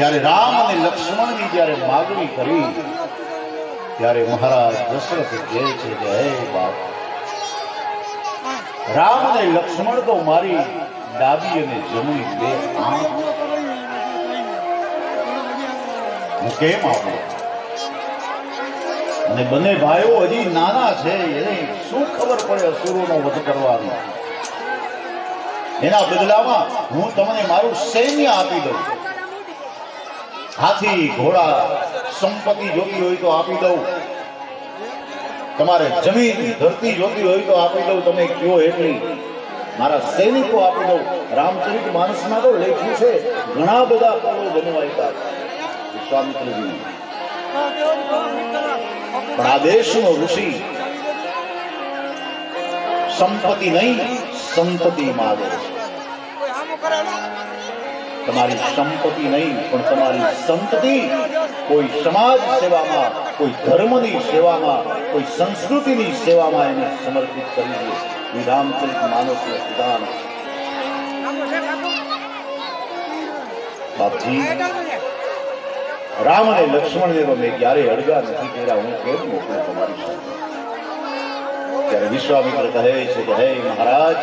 જ્યારે રામ અને લક્ષ્મણની જ્યારે માગણી કરી ત્યારે મહારાજ દશરથ કહે છે કે હે બાપ, રામ અને લક્ષ્મણ તો મારી ડાબી અને જમણી બે આંખ, હું કેમ આપું? અને બંને ભાઈઓ હજી નાના છે, એને શું ખબર પડે અસુરોનો વધ કરવાનો? એના બદલામાં હું તમને મારું સૈન્ય આપી દઉં, હાથી ઘોડા સંપત્તિ જોતી હોય તો આપી દઉં, તમારે જમીન ધરતી જોતી હોય તો આપી દઉં, તમે કયો એટલી મારા સૈનિકો આપી દઉં. રામચરિત માનસમાં તો લખ્યું છે ઘણા બધા પર્વો બનવાયા વિશ્વામિત્રજી, પણ આ દેશનો ઋષિ સંપત્તિ નહીં સંતતિ માગે છે. તમારી સંપત્તિ નહીં પણ તમારી સંતતિ કોઈ સમાજ સેવામાં, કોઈ ધર્મની સેવામાં, કોઈ સંસ્કૃતિની સેવામાં એને સમર્પિત કરી દે. રામચરિત માનસનો સિદ્ધાંત. બાપજી, રામ અને લક્ષ્મણને તો મેં ક્યારેય અડગા નથી કર્યા, હું કેમ મોકલું તમારી સાથે? ત્યારે વિશ્વામિત્ર કહે છે કે હે મહારાજ,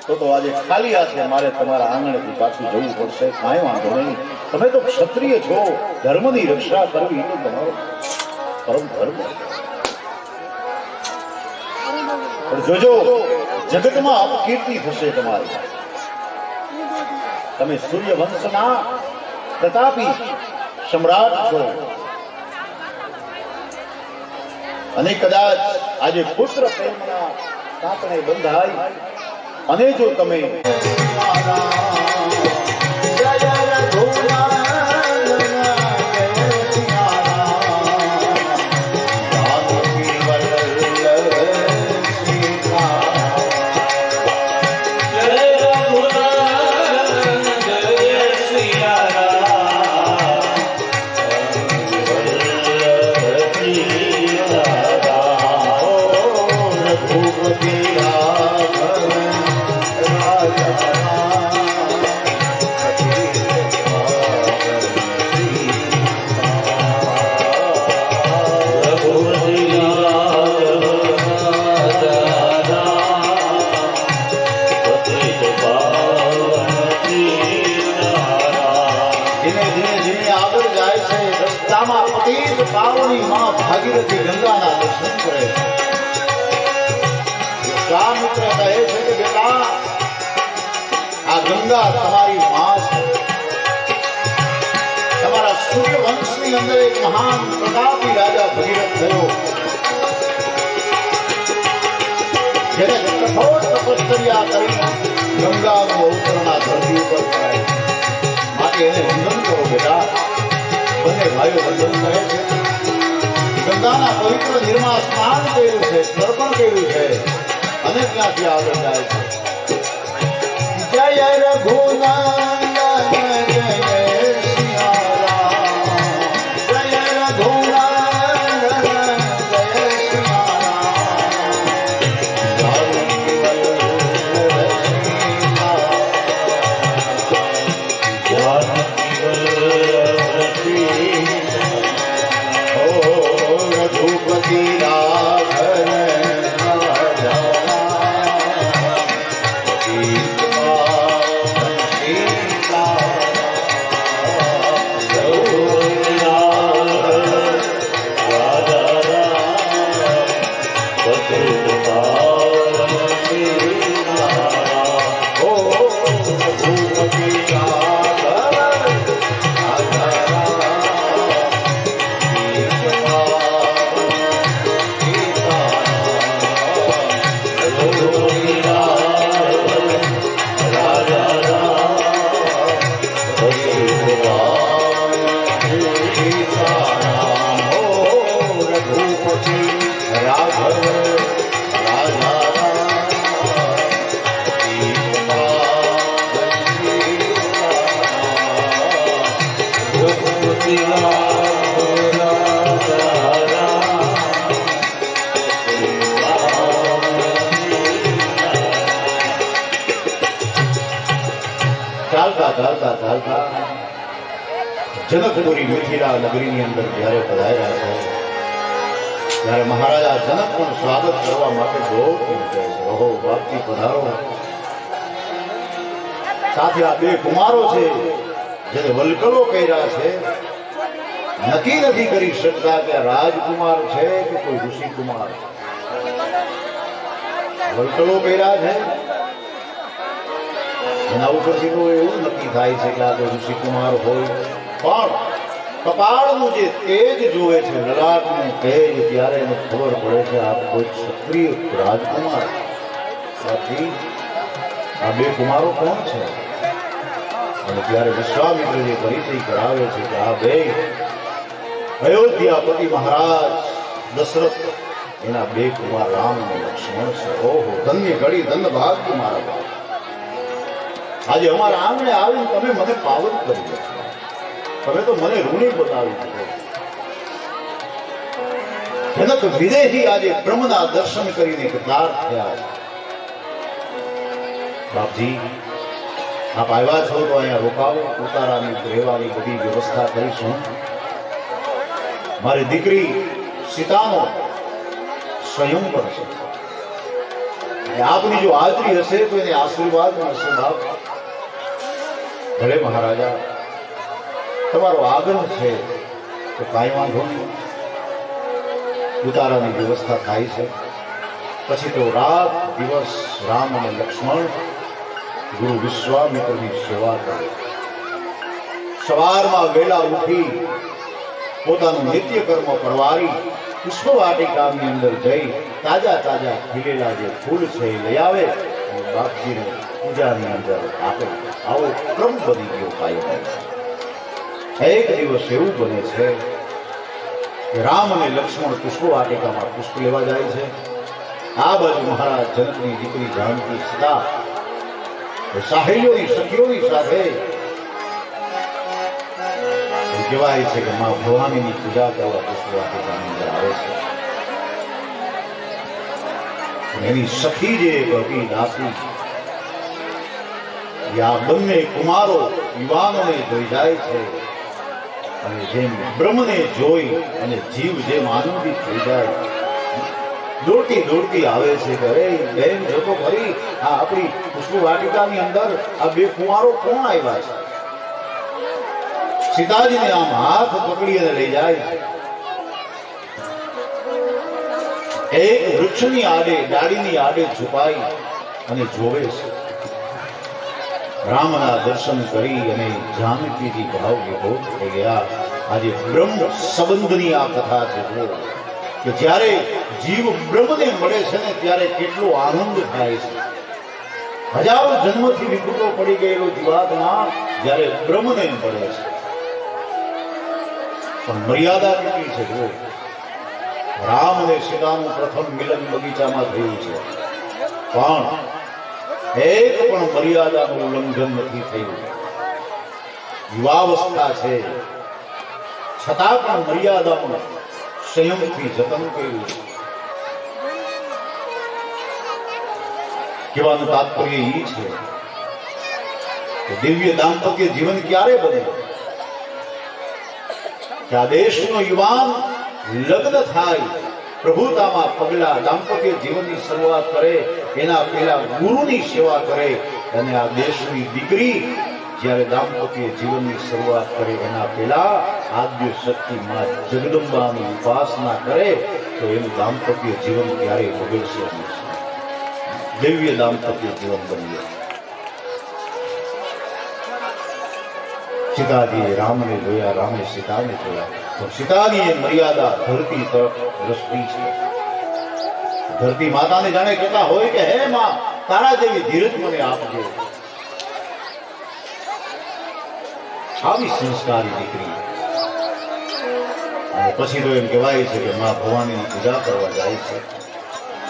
તો આજે ખાલી હાથે મારે તમારા આંગણેથી પાછું જવું પડશે. કાંઈ વાંધો નહીં, તમે તો ક્ષત્રિય છો, ધર્મની રક્ષા કરવી તો તમારો પરમ ધર્મ. પણ જોજો, જગતમાં અપકીર્તિ થશે તમારી. તમે સૂર્યવંશના પ્રતાપી સમ્રાટ છો, અને કદાચ આજે પુત્ર પ્રેમના કાંકણે બંધાય અને જો તમે ભાગીરથી ગંગાના દર્શન કરે. વિશ્વામિત્ર કહે છે કે બેટા, આ ગંગા તમારી માં છે. તમારા સૂર્યવંશની અંદર એક મહાન પ્રતાપી રાજા ભગીરથ થયો, જેને કઠોર તપશ્ચર્યા કરી ગંગાનું અવતરણ આ ધરતી ઉપર કરાય. માટે એને વંદન કરો બેટા. બંને ભાઈઓ વંદન કરે છે. ગંગાના પવિત્ર નિર્મા સ્નાન કર્યું છે, તર્પણ કર્યું છે, અને ત્યાંથી આગળ જાય છે. જય રઘુનંદન જય સિયારામ, જય રઘુનંદન જય જનકપુરી મિથિલા નગરીની અંદર જ્યારે પધાર્યા છે ત્યારે મહારાજા જનક પણ સ્વાગત કરવા માટે દોડ કહે છે, ઓહો બાપજી પધારો. સાથે આ બે કુમારો છે જેને વલકલો કર્યા છે, નક્કી નથી કરી શકતા કે રાજકુમાર છે કે કોઈ ઋષિ કુમાર. વલકલો કર્યા છે એના ઉપરથી તો એવું નક્કી થાય છે કે આ કોઈ ઋષિ કુમાર હોય, પણ કપાળનું જે તેજ જોવે છે, લલાટનું તેજ, ત્યારે એને ખબર પડે છે આ કોઈ ક્ષત્રિય રાજકુમાર. સાથી આ બે કુમારો કોણ છે? અને ત્યારે વિશ્વામિત્ર જે પરિચય કરાવે છે કે આ બે અયોધ્યાપતિ મહારાજ દશરથ એના બે કુમાર રામ અને લક્ષ્મણ છે. ઓહો ધન્ય ઘડી, ધન્ય ભાગ્ય મારા બાપ. આજે અમારા આંગણે આવીને તમે મને પાવન કરી દો, તમે તો મને ઋણી બતાવી દીધો. જનક વિદેહી આજે બ્રહ્મના દર્શન કરીને કૃતાર્થ થયા. બાપજી આપ આવ્યા છો તો અહીંયા રોકાવો, ઉતારાની રહેવાની બધી વ્યવસ્થા કરીશું. મારી દીકરી સીતાનો સ્વયંવર છે, આપની જો હાજરી હશે તો એને આશીર્વાદ મળશે. બાપ ભલે મહારાજા, તમારો આગળ છે તો કાંઈ વાંધો નહીં. ઉતારાની વ્યવસ્થા થાય છે. પછી તો રાત દિવસ રામ અને લક્ષ્મણ ગુરુ વિશ્વામિત્રની સેવા કરે. સવારમાં વહેલા ઉઠી પોતાનું નિત્ય કર્મ પરવારી પુષ્પ વાટિકાની અંદર જઈ તાજા તાજા ખીલેલા જે ફૂલ છે એ લઈ આવે અને બાપજીને પૂજાની અંદર આપે. આવો ક્રમ બની ગયો કાયમ. એક દિવસ એવું બને છે કે રામ અને લક્ષ્મણ પુષ્પ વાટિકામાં પુષ્પ લેવા જાય છે. આ બાજુ મહારાજ જનકની દીકરી જાનકી સીતા સાહેલીઓની સખીઓની સાથે કહેવાય છે કે માં ભવાનીની પૂજા કરવા પુષ્પ વાટિકાની અંદર આવે છે. એની સખી જે હતી દાસી, આ બંને કુમારો યુવાનોને જોઈ જાય છે અને જેમ બ્રહ્મને જોઈ અને જીવ જેમ આનંદિત થઈ જાય, દોડતી દોડતી આવે છે કે અરે બેન જોતો ખરી, આ આપણી પુષ્પ વાટિકાની અંદર આ બે કુમારો કોણ આવ્યા છે? સીતાજીને આમ હાથ પકડી અને લઈ જાય છે. એક વૃક્ષની આડે, ડાળીની આડે છુપાઈ અને જોવે છે. રામના દર્શન કરી અને જાનકીજી ભાવ વિભોર થઈ ગયા. આજે બ્રહ્મ સંબંધની આ કથા છે કે જ્યારે જીવ બ્રહ્મને મળે છે ને ત્યારે કેટલો આનંદ થાય છે. હજારો જન્મથી વિકૃતો પડી ગયેલો જીવાત્મા જ્યારે બ્રહ્મને મળે છે, પણ મર્યાદા કેટલી છે જો. રામ અને સીતાનું પ્રથમ મિલન બગીચામાં થયું છે, પણ એક પણ મર્યાદાનું ઉલ્લંઘન નથી થયું. યુવાવસ્થા છે છતાં પણ મર્યાદાનું સંયમથી જતન કર્યું. કહેવાનું તાત્પર્ય એ છે કે દિવ્ય દાંપત્ય જીવન ક્યારે બને કે આ દેશનો યુવાન લગ્ન થાય, પ્રભુતામાં પગલા દાંપત્ય જીવનની શરૂઆત કરે, એના પહેલા ગુરુની સેવા કરે. અને આ દેશની દીકરી જ્યારે દાંપત્ય જીવનની શરૂઆત કરે એના પહેલા આદ્ય શક્તિ માં જગદંબાની ઉપાસના કરે તો એનું દાંપત્ય જીવન ક્યારેય બગડશે નહીં. દિવ્ય દાંપત્ય જીવન બની જાય. સીતાજીએ રામને જોયા, રામે સીતાને જોયા, તો સીતાની એ મર્યાદા ધરતી તરફ દ્રષ્ટિ છે. ધરતી માતાને જાણે કહેતા હોય કે હે માં, તારા જેવી ધીરજ મને આપજો. આવી સંસ્કારી દીકરી. અને પછી તો એમ કહેવાય છે કે માં ભવાનીની પૂજા કરવા જાય છે.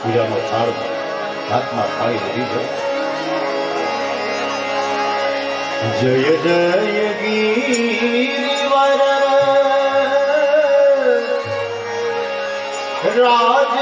પૂજાનો થાળ હાથમાં થાળી લીધી છે. જય જય ગિરિવર રાજ